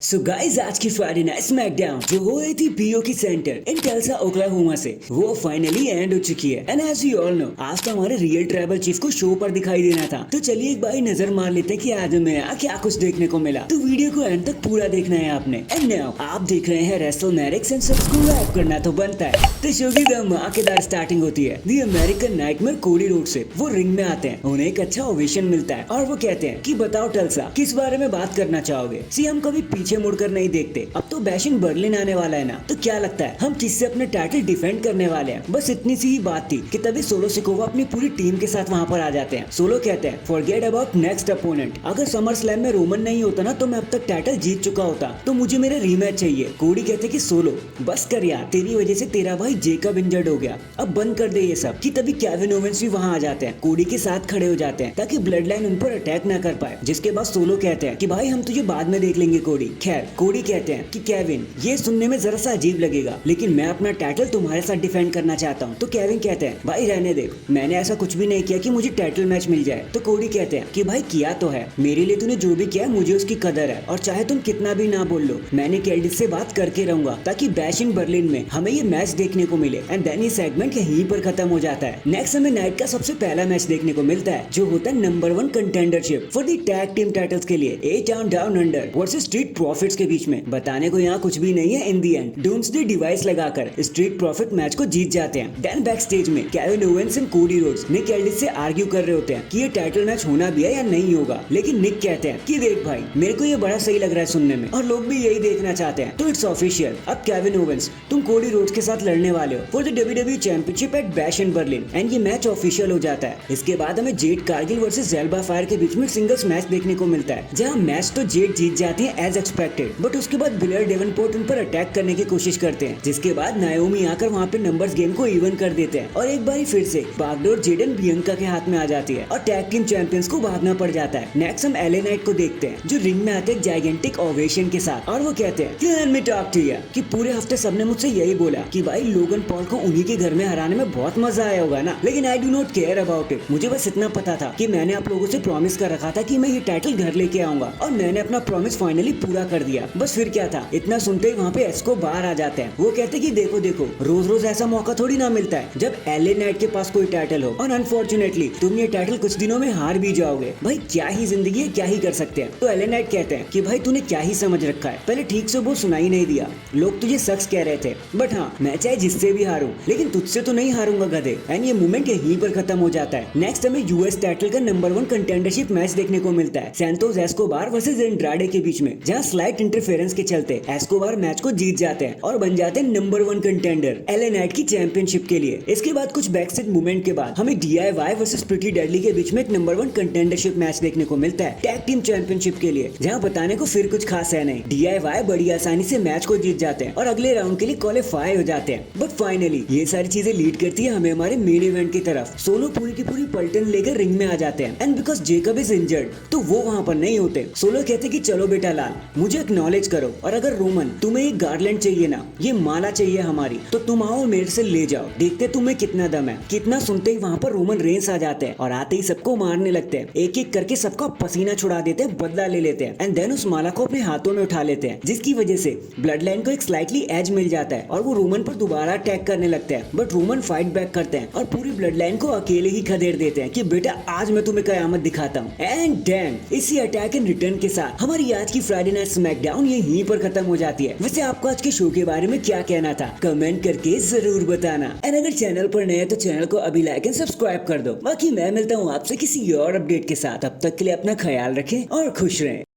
So guys आज की Friday night SmackDown जो हो रही थी पीओ की सेंटर इन टल्सा ओक्लाहोमा से वो फाइनली एंड हो चुकी है। And as you all know आज तो हमारे रियल ट्राइबल चीफ को शो पर दिखाई देना था, तो चलिए एक बार नजर मार लेते हैं कि आज हमें यहाँ क्या कुछ देखने को मिला। तो वीडियो को एंड तक पूरा देखना है आपने। एंड नाउ आप देख रहे हैं रेसलमैनिक्स एंड सबको रैप करना तो बनता है। तो शो की धमाकेदार स्टार्टिंग होती है। दी अमेरिकन नाइटमेयर कोडी रोड से वो रिंग में आते हैं, उन्हें एक अच्छा ओवेशन मिलता है और वो कहते हैं कि बताओ टल्सा किस बारे में बात करना चाहोगे। सी हम कभी पीछे मुड़कर नहीं देखते। अब तो बैशिंग बर्लिन आने वाला है ना, तो क्या लगता है हम किससे अपने टाइटल डिफेंड करने वाले हैं। बस इतनी सी ही बात थी कि तभी सोलो सिकोवा अपनी पूरी टीम के साथ वहाँ पर आ जाते हैं। सोलो कहते हैं फॉरगेट अबाउट नेक्स्ट अपोनेंट, अगर समर स्लैम में रोमन नहीं होता ना तो मैं अब तक टाइटल जीत चुका होता, तो मुझे मेरा रीमैच चाहिए। कोडी कहते कि सोलो बस कर यार, तेरी वजह से तेरा भाई जेकब इंजर्ड हो गया, अब बंद कर दे ये सब। कि तभी केविन ओवेंस भी वहाँ आ जाते हैं, कोडी के साथ खड़े हो जाते हैं ताकि ब्लड लाइन उन पर अटैक ना कर पाए। जिसके बाद सोलो कहते हैं कि भाई हम तुझे बाद में देख लेंगे कोडी। खैर कोडी कहते हैं कि केविन ये सुनने में जरा सा अजीब लगेगा, लेकिन मैं अपना टाइटल तुम्हारे साथ डिफेंड करना चाहता हूँ। तो केविन कहते हैं भाई रहने दे, मैंने ऐसा कुछ भी नहीं किया कि मुझे टाइटल मैच मिल जाए। तो कोडी कहते हैं कि भाई किया तो है, मेरे लिए तूने जो भी किया है मुझे उसकी कदर है, और चाहे तुम कितना भी ना बोल लो मैंने कैल्डिस से बात करके रहूंगा ताकि बैशिंग बर्लिन में हमें ये मैच देखने को मिले। एंड देन ये सेगमेंट यहीं पर खत्म हो जाता है। नेक्स्ट हमें नाइट का सबसे पहला मैच देखने को मिलता है जो होता है number 1 contendership for the tag team titles के लिए A Town Down Under versus Street Profits के बीच में। बताने को यहाँ कुछ भी नहीं है। In the end doomsday device लगाकर स्ट्रीट प्रॉफिट मैच को जीत जाते हैं। देन बैक स्टेज में Kevin Owens and Cody Rhodes Nick Aldis से आर्ग्यू कर रहे होते हैं कि ये टाइटल मैच होना भी है या नहीं होगा, लेकिन निक कहते हैं कि देख भाई मेरे को ये बड़ा सही लग रहा है सुनने में और लोग भी यही देखना चाहते हैं, तो इट्स ऑफिशियल, अब केविन ओवेंस तुम कोडी रोड्स के साथ लड़ने वाले हो for the WWE championship at Bash in Berlin. And ये मैच ऑफिशियल हो जाता है। इसके बाद हमें Jade Cargill versus Alba Fyre के बीच में सिंगल्स मैच देखने को मिलता है, जहाँ मैच तो जेड जीत जाती है एज एक्सपेक्टेड, बट उसके बाद ब्लेयर डेवनपोर्ट उन पर अटैक करने की कोशिश करते हैं, जिसके बाद नायोमी आकर वहाँ पे नंबर्स गेम को इवन कर देते हैं और एक बार फिर से बागडोर जेडन बियंका के हाथ में आ जाती है और टैग टीम चैंपियंस को भागना पड़ जाता है। नेक्स्ट हम एले नाइट को देखते हैं जो रिंग में आते हैं जाइगेंटिक ओवेशन के साथ, और वो कहते हैं let me talk to you कि पूरे हफ्ते सबने मुझसे यही बोला कि भाई लोगन पॉल को उन्हीं के घर में हराने में बहुत मजा आया होगा ना, लेकिन I do not care about it. मुझे बस इतना पता था कि मैंने आप लोगों से प्रॉमिस कर रखा था कि मैं ये टाइटल घर लेके आऊंगा, और मैंने अपना प्रॉमिस फाइनली पूरा कर दिया। बस फिर क्या था, इतना सुनते ही वहाँ पे एस्को बाहर आ जाते हैं। वो कहते कि देखो देखो रोज रोज ऐसा मौका थोड़ी ना मिलता है जब एले नाइट के पास कोई टाइटल हो, और अनफॉर्चुनेटली तुम ये टाइटल कुछ दिनों में हार भी जाओगे। भाई क्या ही जिंदगी है, क्या ही कर सकते हैं। तो एले नाइट कहते हैं कि भाई तूने क्या ही समझ रखा है, पहले ठीक से वो सुनाई नहीं दिया, लोग तुझे शख्स कह रहे थे, बट हाँ मैं चाहे जिससे भी हारूं लेकिन तुझसे तो नहीं हारूंगा गधे। एंड ये मूवमेंट यहीं पर खत्म हो जाता है। नेक्स्ट हमें यूएस टाइटल का नंबर 1 कंटेंडरशिप मैच देखने को मिलता है सैंतोस एस्कोबार वर्सेस एंड्राडे के बीच में, जहाँ स्लाइट इंटरफेरेंस के चलते एस्कोबार मैच को जीत जाते हैं और बन जाते हैं नंबर 1 कंटेंडर एले नाइट की चैंपियनशिप के लिए। इसके बाद कुछ बैकस्टेज मूवमेंट के बाद हमें DIY वर्सेस प्रिटी डेडली के बीच में एक नंबर 1 कंटेंडरशिप मैच देखने को मिलता है टैग टीम चैंपियनशिप के लिए, जहां बताने को फिर कुछ खास है नहीं। DIY बड़ी आसानी से मैच को जीत जाते हैं और अगले राउंड के लिए क्वालिफाई हो जाते हैं। बट फाइनली ये सारी चीजें लीड करती है हमें हमारे मेन इवेंट की तरफ। सोलो पूरी की पूरी पलटन लेकर रिंग में आ जाते हैं, and because Jacob is injured तो वो वहाँ पर नहीं होते। सोलो कहते कि चलो बेटा लाल मुझे एक्नॉलेज करो, और अगर रोमन तुम्हें एक गार्लैंड चाहिए ना, ये माला चाहिए हमारी, तो तुम आओ मेरे से ले जाओ, देखते तुम्हें कितना दम है। कितना सुनते ही वहाँ पर रोमन रेंस आ जाते हैं और आते ही सबको मारने लगते हैं, एक एक करके सबका पसीना छुड़ा देते हैं, बदला ले लेते हैं, एंड देन उस माला को अपने हाथों में उठा लेते हैं, जिसकी वजह से ब्लड लाइन को एक स्लाइटली एज मिल जाता है और वो रोमन पर दोबारा अटैक करने लगते हैं। बट रोमन फाइट बैक करते हैं और पूरी ब्लड लाइन को अकेले ही खदेड़ देते हैं कि बेटा आज मैं तुम्हें कयामत दिखाता हूँ। एंड डैम इसी अटैक एंड रिटर्न के साथ हमारी आज की फ्राइडे नाइट स्मैकडाउन यहीं पर खत्म हो जाती है। वैसे आपको आज के शो के बारे में क्या कहना था कमेंट करके जरूर बताना, एंड अगर चैनल पर नए तो चैनल को अभी लाइक एंड सब्सक्राइब कर दो। बाकी मैं मिलता हूँ आपसे किसी और अपडेट के साथ, तब तक के लिए अपना ख्याल रखें और खुश रहें।